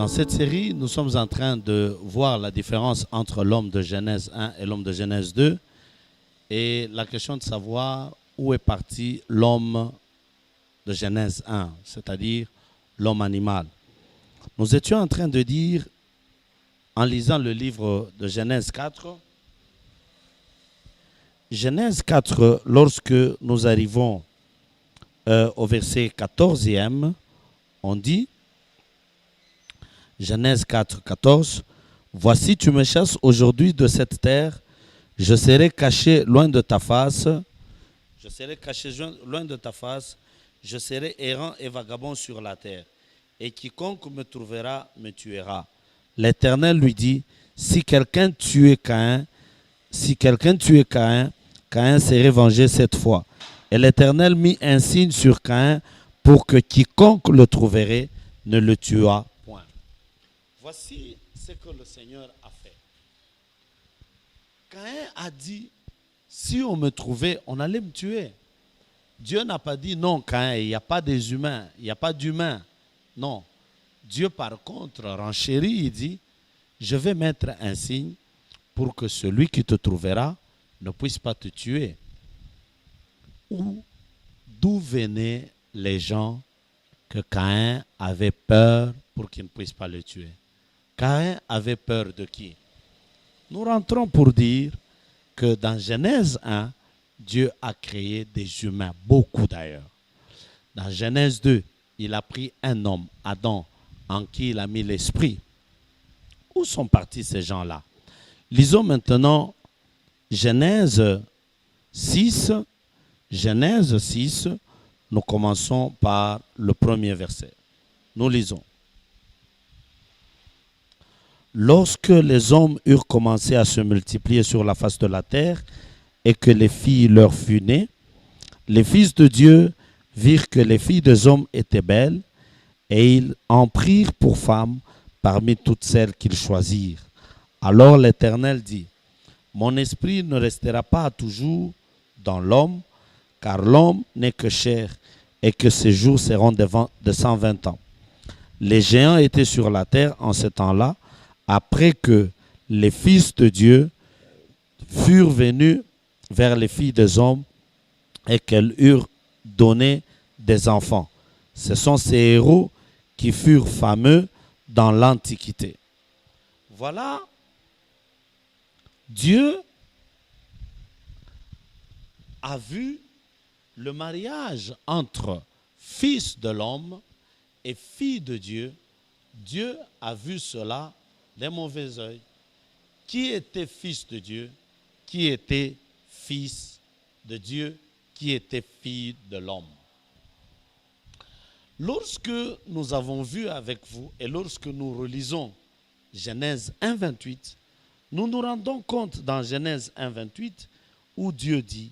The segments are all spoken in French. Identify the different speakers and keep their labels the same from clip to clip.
Speaker 1: Dans cette série, nous sommes en train de voir la différence entre l'homme de Genèse 1 et l'homme de Genèse 2 et la question de savoir où est parti l'homme de Genèse 1, c'est-à-dire l'homme animal. Nous étions en train de dire, en lisant le livre de Genèse 4, lorsque nous arrivons au verset 14e, on dit, Genèse 4, 14, « Voici, tu me chasses aujourd'hui de cette terre, je serai caché loin de ta face, je serai errant et vagabond sur la terre, et quiconque me trouvera me tuera. L'Éternel lui dit, si quelqu'un tuait Caïn, Caïn serait vengé cette fois. Et l'Éternel mit un signe sur Caïn pour que quiconque le trouverait ne le tuât point. » Voici ce que le Seigneur a fait. Caïn a dit, si on me trouvait, on allait me tuer. Dieu n'a pas dit, non, Caïn, il n'y a pas des humains, il n'y a pas d'humains. Non. Dieu, par contre, renchérit, il dit, je vais mettre un signe pour que celui qui te trouvera ne puisse pas te tuer. D'où venaient les gens que Caïn avait peur pour qu'ils ne puissent pas le tuer? Caïn avait peur de qui? Nous rentrons pour dire que dans Genèse 1, Dieu a créé des humains, beaucoup d'ailleurs. Dans Genèse 2, il a pris un homme, Adam, en qui il a mis l'esprit. Où sont partis ces gens-là? Lisons maintenant Genèse 6. Genèse 6, nous commençons par le premier verset. Nous lisons. Lorsque les hommes eurent commencé à se multiplier sur la face de la terre et que les filles leur furent nées, les fils de Dieu virent que les filles des hommes étaient belles et ils en prirent pour femmes parmi toutes celles qu'ils choisirent. Alors l'Éternel dit, mon esprit ne restera pas toujours dans l'homme, car l'homme n'est que chair et que ses jours seront de 120 ans. Les géants étaient sur la terre en ce temps-là, après que les fils de Dieu furent venus vers les filles des hommes et qu'elles eurent donné des enfants. Ce sont ces héros qui furent fameux dans l'Antiquité. Voilà, Dieu a vu le mariage entre fils de l'homme et fille de Dieu. Dieu a vu cela d'un mauvais œil. Qui était fils de Dieu? Qui était fils de Dieu? Qui était fille de l'homme? Lorsque nous avons vu avec vous et lorsque nous relisons Genèse 1, 28, nous nous rendons compte dans Genèse 1, 28 où Dieu dit,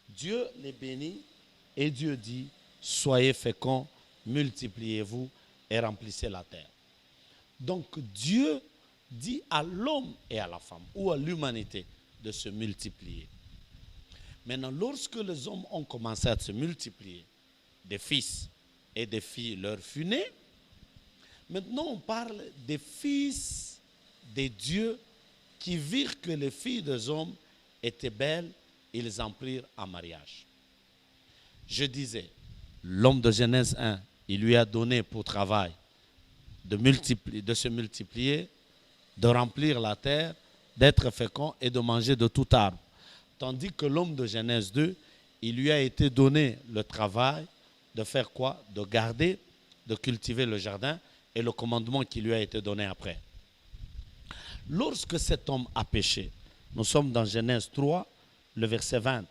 Speaker 1: Dieu les bénit et Dieu dit, soyez féconds, multipliez-vous et remplissez la terre. Donc Dieu dit à l'homme et à la femme ou à l'humanité de se multiplier. Maintenant, lorsque les hommes ont commencé à se multiplier, des fils et des filles leur furent nés, maintenant on parle des fils des dieux qui virent que les filles des hommes étaient belles, ils en prirent en mariage. Je disais, l'homme de Genèse 1, il lui a donné pour travail de se multiplier, de remplir la terre, d'être fécond et de manger de tout arbre. Tandis que l'homme de Genèse 2, il lui a été donné le travail de faire quoi? De garder, de cultiver le jardin et le commandement qui lui a été donné après. Lorsque cet homme a péché, nous sommes dans Genèse 3, le verset 20.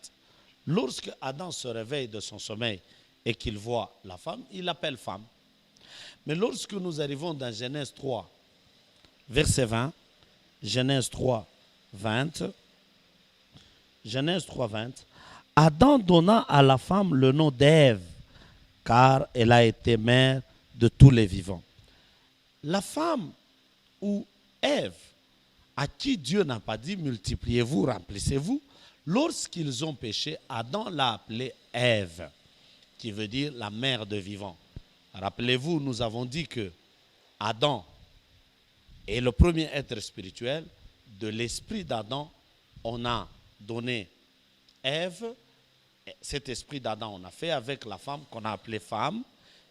Speaker 1: Lorsque Adam se réveille de son sommeil et qu'il voit la femme, il l'appelle femme. Mais lorsque nous arrivons dans Genèse 3, verset 20, Genèse 3, 20, Genèse 3, 20, Adam donna à la femme le nom d'Ève, car elle a été mère de tous les vivants. La femme ou Ève, à qui Dieu n'a pas dit multipliez-vous, remplissez-vous, lorsqu'ils ont péché, Adam l'a appelée Ève, qui veut dire la mère de vivants. Rappelez-vous, nous avons dit que Adam Et le premier être spirituel, de l'esprit d'Adam, on a donné Ève. Cet esprit d'Adam, on a fait avec la femme qu'on a appelée femme.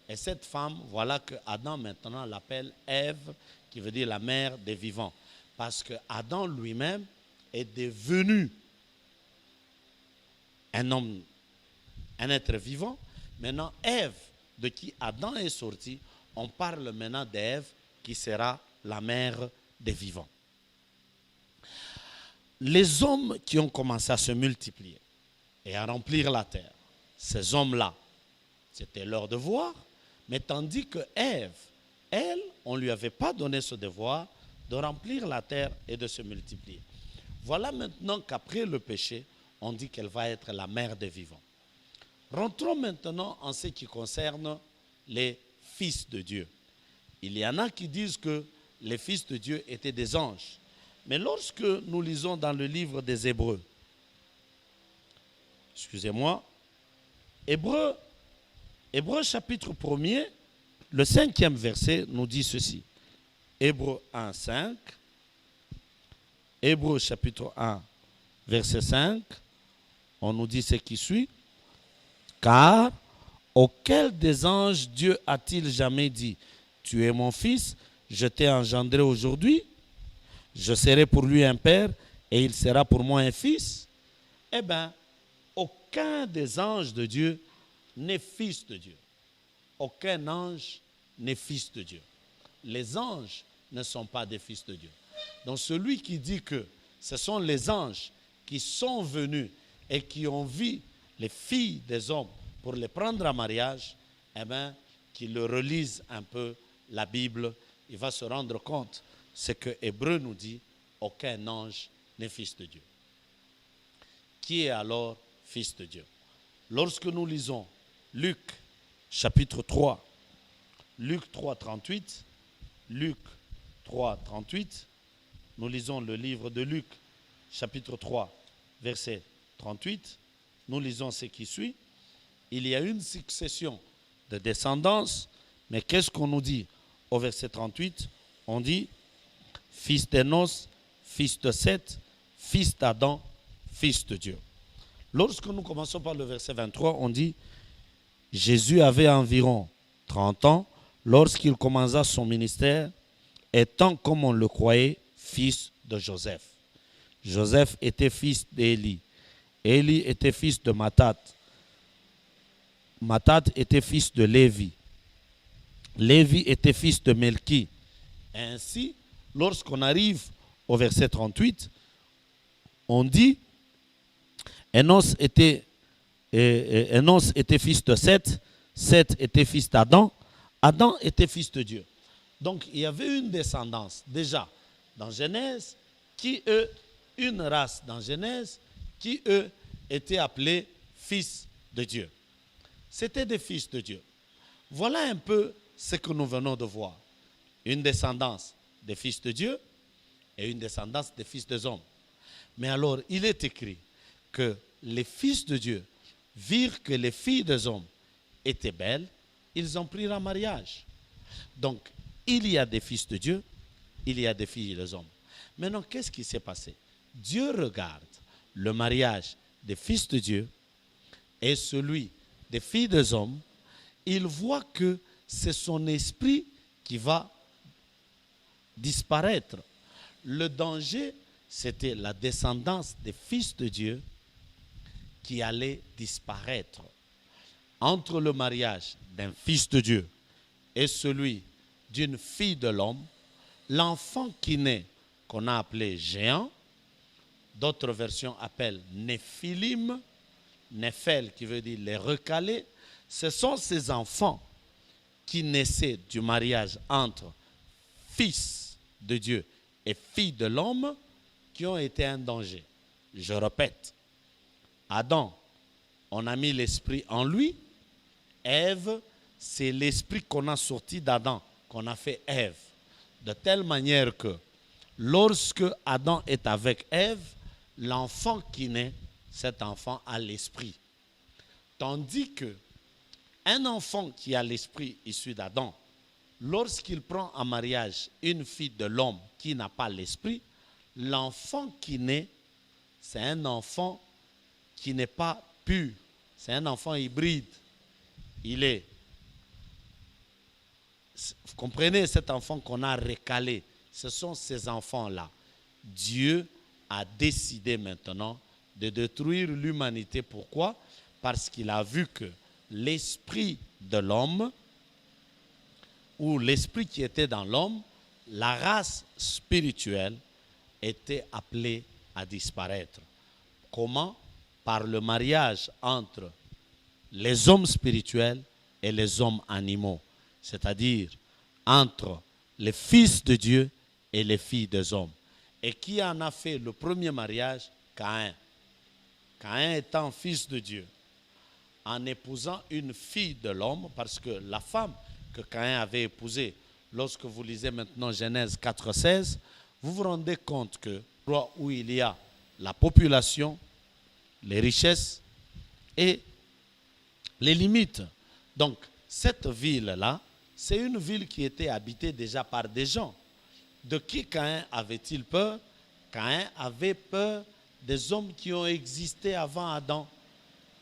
Speaker 1: Et cette femme, voilà que Adam maintenant l'appelle Ève, qui veut dire la mère des vivants. Parce que Adam lui-même est devenu un homme, un être vivant. Maintenant, Ève, de qui Adam est sorti, on parle maintenant d'Ève, qui sera la mère des vivants. Les hommes qui ont commencé à se multiplier et à remplir la terre, ces hommes-là, c'était leur devoir, mais tandis que Ève, elle, on ne lui avait pas donné ce devoir de remplir la terre et de se multiplier. Voilà maintenant qu'après le péché, on dit qu'elle va être la mère des vivants. Rentrons maintenant en ce qui concerne les fils de Dieu. Il y en a qui disent que les fils de Dieu étaient des anges. Mais lorsque nous lisons dans le livre des Hébreux, excusez-moi, Hébreux chapitre 1er, le 5e verset nous dit ceci. Hébreux 1, 5. Hébreux chapitre 1, verset 5. On nous dit ce qui suit. Car auquel des anges Dieu a-t-il jamais dit, tu es mon fils, je t'ai engendré aujourd'hui, je serai pour lui un père et il sera pour moi un fils? Eh bien, aucun des anges de Dieu n'est fils de Dieu. Aucun ange n'est fils de Dieu. Les anges ne sont pas des fils de Dieu. Donc celui qui dit que ce sont les anges qui sont venus et qui ont vu les filles des hommes pour les prendre en mariage, eh bien, qu'il le relise un peu la Bible, il va se rendre compte ce que Hébreu nous dit, aucun ange n'est fils de Dieu. Qui est alors fils de Dieu? Lorsque nous lisons Luc chapitre 3, Luc 3, 38, Luc 3, 38, nous lisons le livre de Luc chapitre 3, verset 38, nous lisons ce qui suit. Il y a une succession de descendance, mais qu'est-ce qu'on nous dit au verset 38? On dit fils d'Énos, fils de Seth, fils d'Adam, fils de Dieu. Lorsque nous commençons par le verset 23, on dit Jésus avait environ 30 ans lorsqu'il commença son ministère, étant comme on le croyait, fils de Joseph. Joseph était fils d'Élie. Élie était fils de Matthat. Matthat était fils de Lévi. Lévi était fils de Melchi. Ainsi, lorsqu'on arrive au verset 38, on dit Énos était fils de Seth, Seth était fils d'Adam, Adam était fils de Dieu. Donc il y avait une descendance déjà dans Genèse, une race dans Genèse, qui eux étaient appelés fils de Dieu. C'était des fils de Dieu. Voilà un peu ce que nous venons de voir. Une descendance des fils de Dieu et une descendance des fils des hommes. Mais alors, il est écrit que les fils de Dieu virent que les filles des hommes étaient belles, ils ont pris en mariage. Donc, il y a des fils de Dieu, il y a des filles des hommes. Maintenant, qu'est-ce qui s'est passé? Dieu regarde le mariage des fils de Dieu et celui des filles des hommes. Il voit que c'est son esprit qui va disparaître. Le danger, c'était la descendance des fils de Dieu qui allait disparaître. Entre le mariage d'un fils de Dieu et celui d'une fille de l'homme, l'enfant qui naît, qu'on a appelé géant, d'autres versions appellent Néphilim, Néphel qui veut dire les recalés, ce sont ces enfants qui naissaient du mariage entre fils de Dieu et fille de l'homme qui ont été un danger. Je répète, Adam, on a mis l'esprit en lui. Ève, c'est l'esprit qu'on a sorti d'Adam, qu'on a fait Ève. De telle manière que lorsque Adam est avec Ève, l'enfant qui naît, cet enfant a l'esprit. Tandis que un enfant qui a l'esprit issu d'Adam lorsqu'il prend en mariage une fille de l'homme qui n'a pas l'esprit, l'enfant qui naît, c'est un enfant qui n'est pas pur. C'est un enfant hybride. Il est, vous comprenez, cet enfant qu'on a recalé, ce sont ces enfants-là. Dieu a décidé maintenant de détruire l'humanité. Pourquoi? Parce qu'il a vu que l'esprit de l'homme, ou l'esprit qui était dans l'homme, la race spirituelle, était appelée à disparaître. Comment? Par le mariage entre les hommes spirituels et les hommes animaux, c'est-à-dire entre les fils de Dieu et les filles des hommes. Et qui en a fait le premier mariage? Caïn. Caïn étant fils de Dieu, en épousant une fille de l'homme, parce que la femme que Caïn avait épousée, lorsque vous lisez maintenant Genèse 4,16, vous vous rendez compte que où il y a la population, les richesses et les limites. Donc, cette ville-là, c'est une ville qui était habitée déjà par des gens. De qui Caïn avait-il peur? Caïn avait peur des hommes qui ont existé avant Adam.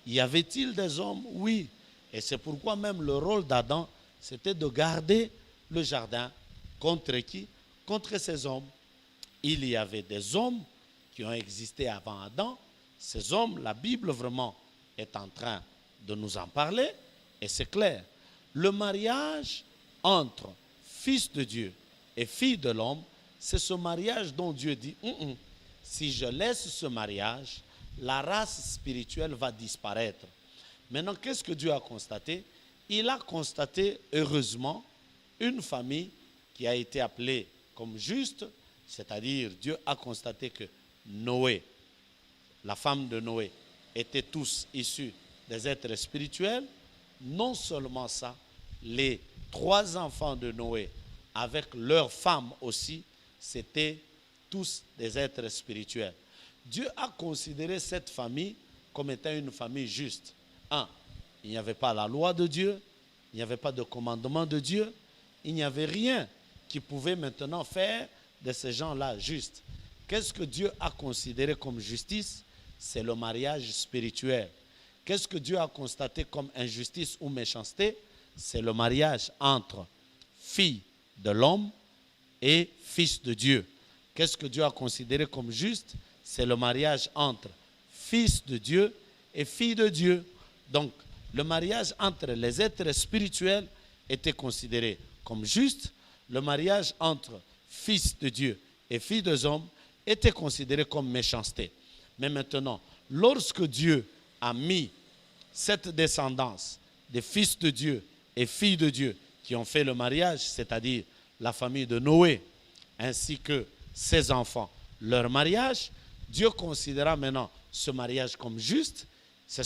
Speaker 1: Y avait-il des hommes? Oui. Et c'est pourquoi même le rôle d'Adam, c'était de garder le jardin. Contre qui? Contre ces hommes. Il y avait des hommes qui ont existé avant Adam. Ces hommes, la Bible vraiment est en train de nous en parler. Et c'est clair. Le mariage entre fils de Dieu et fille de l'homme, c'est ce mariage dont Dieu dit, si je laisse ce mariage, la race spirituelle va disparaître. Maintenant, qu'est-ce que Dieu a constaté? Il a constaté, heureusement, une famille qui a été appelée comme juste, c'est-à-dire Dieu a constaté que Noé, la femme de Noé, étaient tous issus des êtres spirituels. Non seulement ça, les 3 enfants de Noé, avec leurs femmes aussi, c'étaient tous des êtres spirituels. Dieu a considéré cette famille comme étant une famille juste. Il n'y avait pas la loi de Dieu, il n'y avait pas de commandement de Dieu, il n'y avait rien qui pouvait maintenant faire de ces gens-là justes. Qu'est-ce que Dieu a considéré comme justice? C'est le mariage spirituel. Qu'est-ce que Dieu a constaté comme injustice ou méchanceté? C'est le mariage entre fille de l'homme et fils de Dieu. Qu'est-ce que Dieu a considéré comme juste? C'est le mariage entre fils de Dieu et fille de Dieu. Donc, le mariage entre les êtres spirituels était considéré comme juste. Le mariage entre fils de Dieu et fille des hommes était considéré comme méchanceté. Mais maintenant, lorsque Dieu a mis cette descendance des fils de Dieu et filles de Dieu qui ont fait le mariage, c'est-à-dire la famille de Noé, ainsi que ses enfants, leur mariage, Dieu considéra maintenant ce mariage comme juste. C'est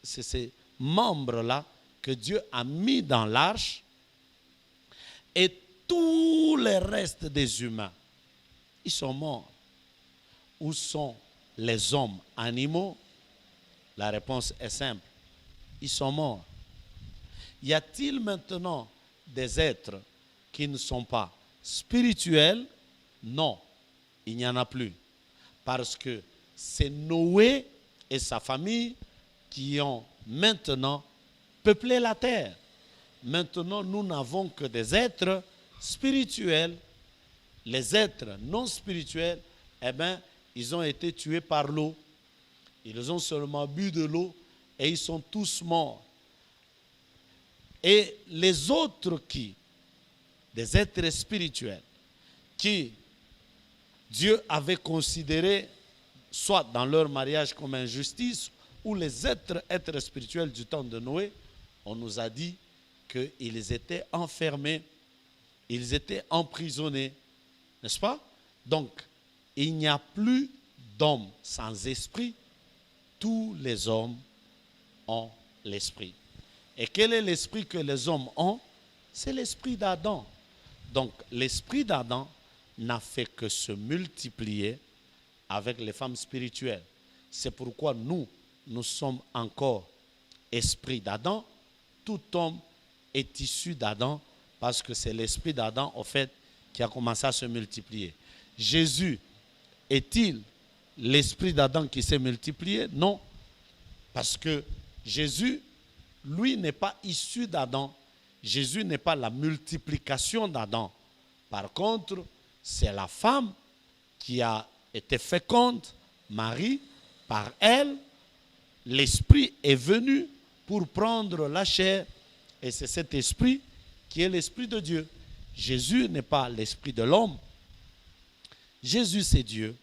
Speaker 1: ces membres-là que Dieu a mis dans l'arche, et tous les restes des humains, ils sont morts. Où sont les hommes animaux? La réponse est simple. Ils sont morts. Y a-t-il maintenant des êtres qui ne sont pas spirituels? Non, il n'y en a plus. Parce que c'est Noé et sa famille qui ont maintenant peuplé la terre. Maintenant, nous n'avons que des êtres spirituels. Les êtres non spirituels, ils ont été tués par l'eau. Ils ont seulement bu de l'eau et ils sont tous morts. Et les autres des êtres spirituels, qui Dieu avait considérés soit dans leur mariage comme injustice, ou les êtres spirituels du temps de Noé, on nous a dit qu'ils étaient enfermés, ils étaient emprisonnés, n'est-ce pas? Donc, il n'y a plus d'hommes sans esprit, tous les hommes ont l'esprit. Et quel est l'esprit que les hommes ont? C'est l'esprit d'Adam. Donc, l'esprit d'Adam n'a fait que se multiplier avec les femmes spirituelles. C'est pourquoi nous sommes encore esprit d'Adam. Tout homme est issu d'Adam parce que c'est l'esprit d'Adam, au fait, qui a commencé à se multiplier. Jésus est-il l'esprit d'Adam qui s'est multiplié? Non, parce que Jésus, lui, n'est pas issu d'Adam. Jésus n'est pas la multiplication d'Adam. Par contre, c'est la femme qui a été féconde, Marie, par elle, l'esprit est venu pour prendre la chair. Et c'est cet esprit qui est l'esprit de Dieu. Jésus n'est pas l'esprit de l'homme. Jésus, c'est Dieu,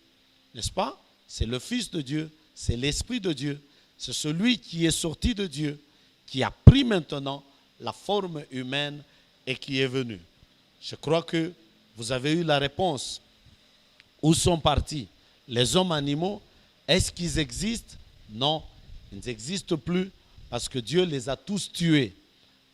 Speaker 1: n'est-ce pas? C'est le Fils de Dieu, c'est l'Esprit de Dieu. C'est celui qui est sorti de Dieu, qui a pris maintenant la forme humaine et qui est venu. Je crois que vous avez eu la réponse. Où sont partis les hommes animaux? Est-ce qu'ils existent? Non, ils n'existent plus parce que Dieu les a tous tués.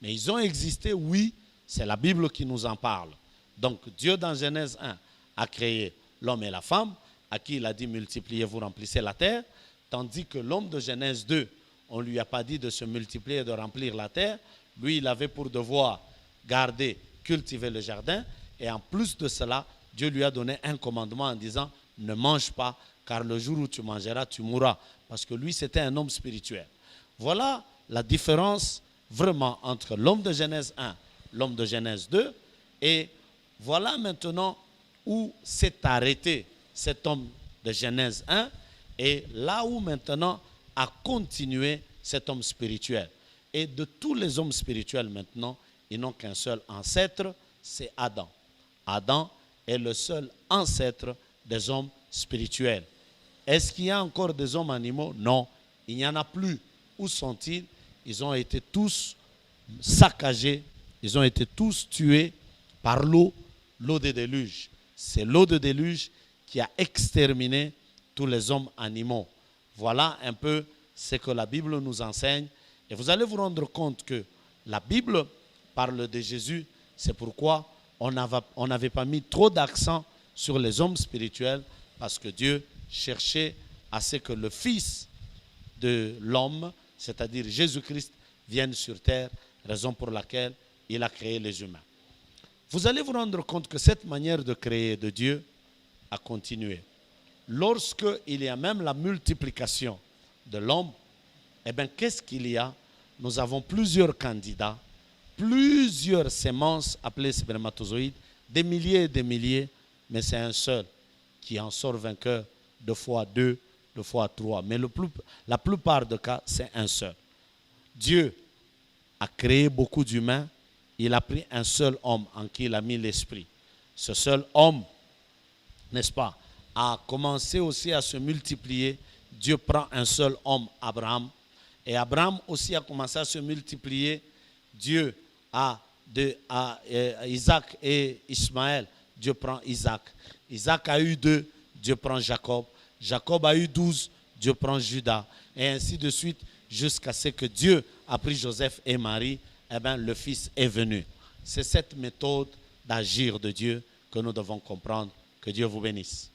Speaker 1: Mais ils ont existé, oui, c'est la Bible qui nous en parle. Donc Dieu dans Genèse 1 a créé l'homme et la femme, à qui il a dit multipliez-vous, remplissez la terre, tandis que l'homme de Genèse 2, on ne lui a pas dit de se multiplier et de remplir la terre. Lui, il avait pour devoir garder, cultiver le jardin, et en plus de cela, Dieu lui a donné un commandement en disant ne mange pas, car le jour où tu mangeras, tu mourras. Parce que lui, c'était un homme spirituel. Voilà la différence vraiment entre l'homme de Genèse 1, l'homme de Genèse 2, et voilà maintenant où s'est arrêté cet homme de Genèse 1, et là où maintenant a continué cet homme spirituel. Et de tous les hommes spirituels maintenant, ils n'ont qu'un seul ancêtre, c'est Adam. Adam est le seul ancêtre des hommes spirituels. Est-ce qu'il y a encore des hommes animaux? Non, il n'y en a plus. Où sont-ils? Ils ont été tous saccagés, ils ont été tous tués par l'eau de déluge. C'est l'eau de déluge qui a exterminé tous les hommes animaux. Voilà un peu ce que la Bible nous enseigne. Et vous allez vous rendre compte que la Bible parle de Jésus. C'est pourquoi on n'avait pas mis trop d'accent sur les hommes spirituels, parce que Dieu cherchait à ce que le Fils de l'homme, c'est-à-dire Jésus-Christ, vienne sur terre, raison pour laquelle il a créé les humains. Vous allez vous rendre compte que cette manière de créer de Dieu a continué. Lorsqu'il y a même la multiplication de l'homme, eh bien, qu'est-ce qu'il y a? Nous avons plusieurs candidats, plusieurs semences appelées spermatozoïdes, des milliers et des milliers, mais c'est un seul qui en sort vainqueur, 2 fois 2, 2 fois 3. Mais la plupart des cas, c'est un seul. Dieu a créé beaucoup d'humains, il a pris un seul homme en qui il a mis l'esprit. Ce seul homme, n'est-ce pas, a commencé aussi à se multiplier. Dieu prend un seul homme, Abraham, et Abraham aussi a commencé à se multiplier. Dieu a Isaac et Ismaël, Dieu prend Isaac. Isaac a eu 2, Dieu prend Jacob. Jacob a eu 12, Dieu prend Judas. Et ainsi de suite, jusqu'à ce que Dieu a pris Joseph et Marie, eh bien, le Fils est venu. C'est cette méthode d'agir de Dieu que nous devons comprendre. Que Dieu vous bénisse.